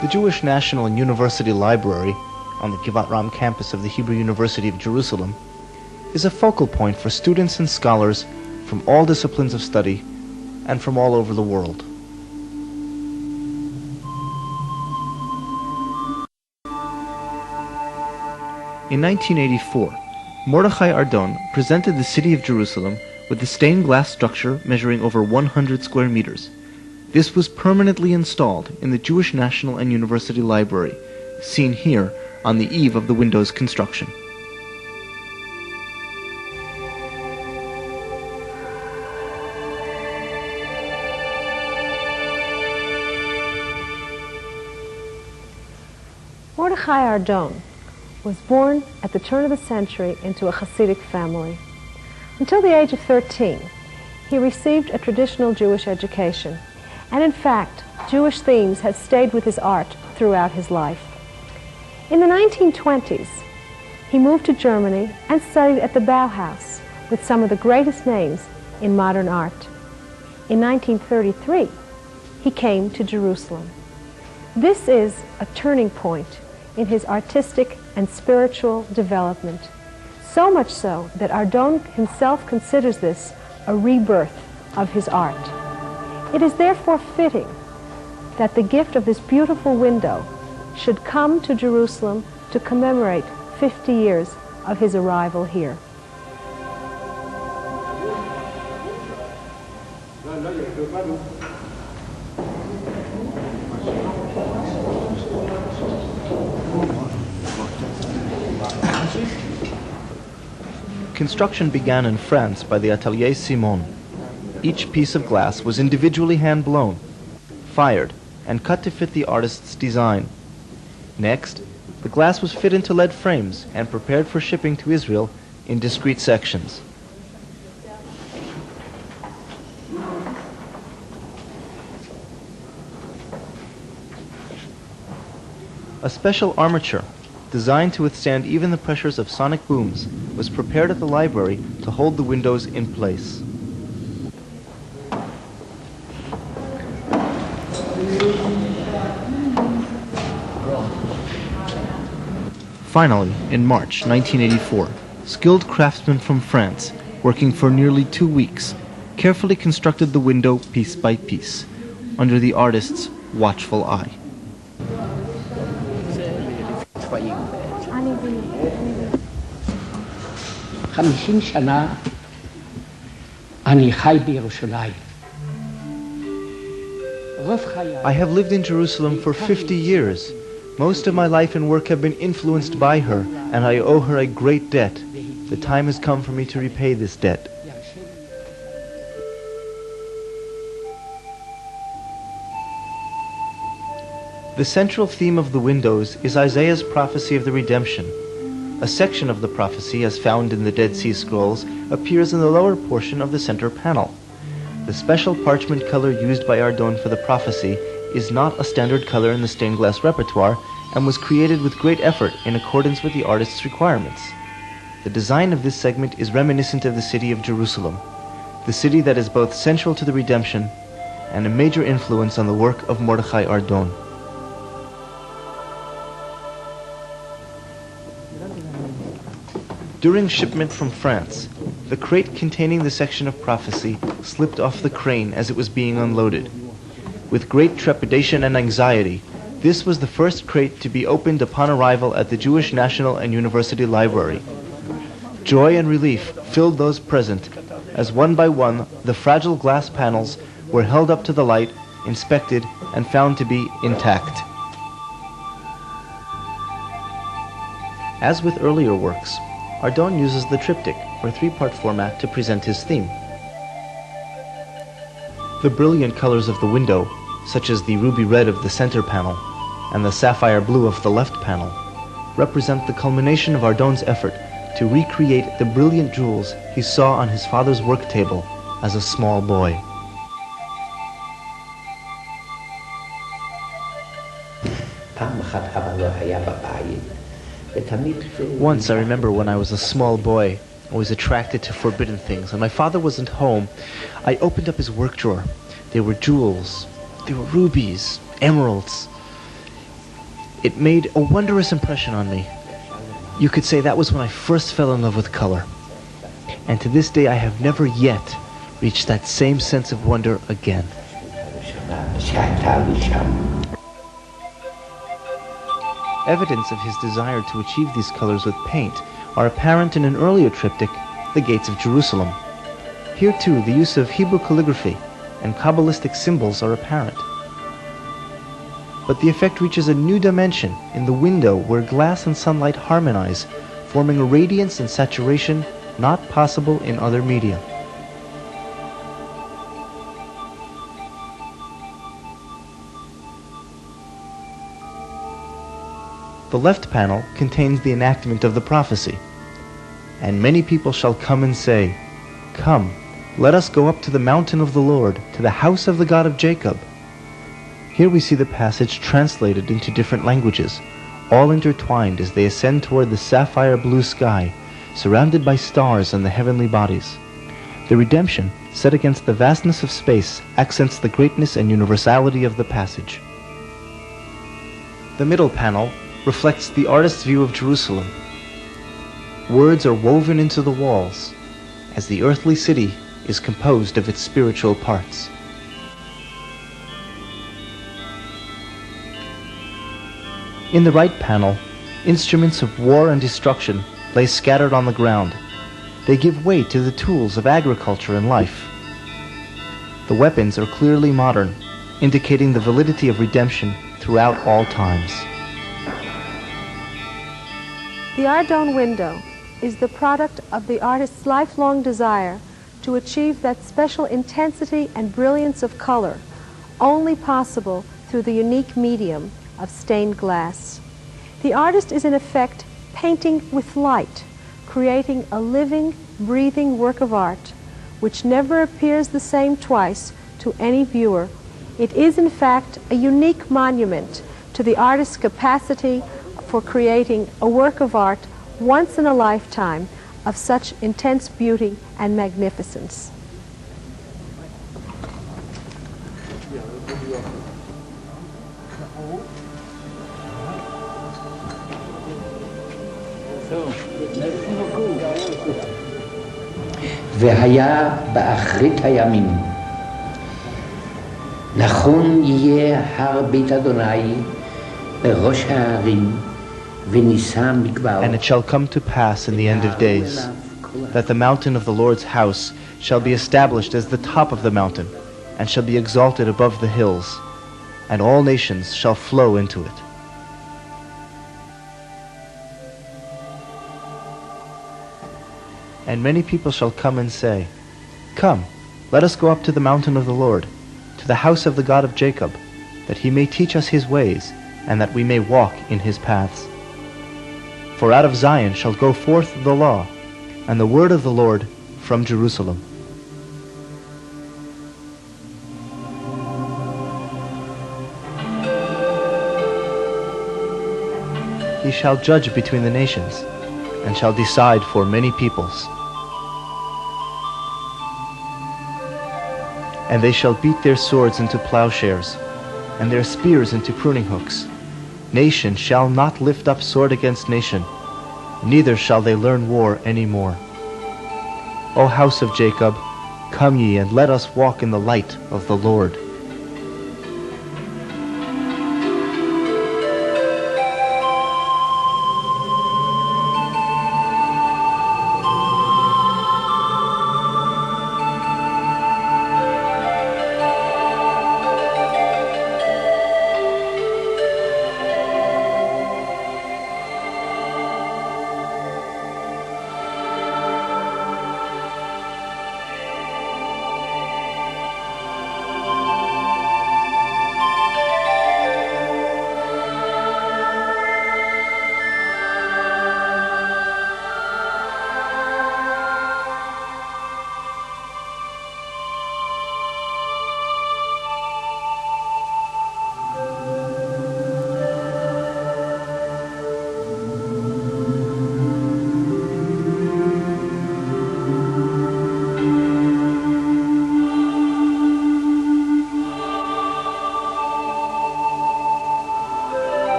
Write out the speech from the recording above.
The Jewish National and University Library, on the Givat Ram campus of the Hebrew University of Jerusalem, is a focal point for students and scholars from all disciplines of study and from all over the world. In 1984, Mordechai Ardon presented the city of Jerusalem with a stained glass structure measuring over 100 square meters. This was permanently installed in the Jewish National and University Library, seen here on the eve of the window's construction. Mordechai Ardon was born at the turn of the century into a Hasidic family. Until the age of 13, he received a traditional Jewish education, and in fact, Jewish themes have stayed with his art throughout his life. In the 1920s, he moved to Germany and studied at the Bauhaus with some of the greatest names in modern art. In 1933, he came to Jerusalem. This is a turning point in his artistic and spiritual development, so much so that Ardon himself considers this a rebirth of his art. It is therefore fitting that the gift of this beautiful window should come to Jerusalem to commemorate 50 years of his arrival here. Construction began in France by the Atelier Simon. Each piece of glass was individually hand-blown, fired, and cut to fit the artist's design. Next, the glass was fit into lead frames and prepared for shipping to Israel in discrete sections. A special armature, designed to withstand even the pressures of sonic booms, was prepared at the library to hold the windows in place. Finally, in March 1984, skilled craftsmen from France, working for nearly 2 weeks, carefully constructed the window piece by piece, under the artist's watchful eye. I have lived in Jerusalem for 50 years. Most of my life and work have been influenced by her, and I owe her a great debt. The time has come for me to repay this debt. The central theme of the windows is Isaiah's prophecy of the redemption. A section of the prophecy, as found in the Dead Sea Scrolls, appears in the lower portion of the center panel. The special parchment color used by Ardon for the prophecy is not a standard color in the stained glass repertoire and was created with great effort in accordance with the artist's requirements. The design of this segment is reminiscent of the city of Jerusalem, the city that is both central to the redemption and a major influence on the work of Mordechai Ardon. During shipment from France, the crate containing the section of prophecy slipped off the crane as it was being unloaded. With great trepidation and anxiety, this was the first crate to be opened upon arrival at the Jewish National and University Library. Joy and relief filled those present, as one by one the fragile glass panels were held up to the light, inspected, and found to be intact. As with earlier works, Ardon uses the triptych, or 3-part format, to present his theme. The brilliant colors of the window, such as the ruby red of the center panel and the sapphire blue of the left panel, represent the culmination of Ardon's effort to recreate the brilliant jewels he saw on his father's work table as a small boy. Once I remember when I was a small boy, I was attracted to forbidden things. When my father wasn't home, I opened up his work drawer. There were jewels, there were rubies, emeralds. It made a wondrous impression on me. You could say that was when I first fell in love with color. And to this day I have never yet reached that same sense of wonder again. Evidence of his desire to achieve these colors with paint are apparent in an earlier triptych, The Gates of Jerusalem. Here too the use of Hebrew calligraphy and Kabbalistic symbols are apparent. But the effect reaches a new dimension in the window where glass and sunlight harmonize, forming a radiance and saturation not possible in other media. The left panel contains the enactment of the prophecy. And many people shall come and say, Come, let us go up to the mountain of the Lord, to the house of the God of Jacob. Here we see the passage translated into different languages, all intertwined as they ascend toward the sapphire blue sky, surrounded by stars and the heavenly bodies. The redemption, set against the vastness of space, accents the greatness and universality of the passage. The middle panel reflects the artist's view of Jerusalem. Words are woven into the walls, as the earthly city is composed of its spiritual parts. In the right panel, instruments of war and destruction lay scattered on the ground. They give way to the tools of agriculture and life. The weapons are clearly modern, indicating the validity of redemption throughout all times. The Ardon window is the product of the artist's lifelong desire to achieve that special intensity and brilliance of color only possible through the unique medium of stained glass. The artist is in effect painting with light, creating a living, breathing work of art which never appears the same twice to any viewer. It is in fact a unique monument to the artist's capacity for creating a work of art once in a lifetime of such intense beauty and magnificence. והיה באחרית הימים נכון יהיה הר בית אדוני בראש הערים ונישא מגבר. And it shall come to pass in the end of days that the mountain of the Lord's house shall be established as the top of the mountain and shall be exalted above the hills, and all nations shall flow into it. And many people shall come and say, Come, let us go up to the mountain of the Lord, to the house of the God of Jacob, that he may teach us his ways, and that we may walk in his paths. For out of Zion shall go forth the law, and the word of the Lord from Jerusalem. He shall judge between the nations, and shall decide for many peoples. And they shall beat their swords into plowshares, and their spears into pruning hooks. Nation shall not lift up sword against nation, neither shall they learn war any more. O house of Jacob, come ye and let us walk in the light of the Lord.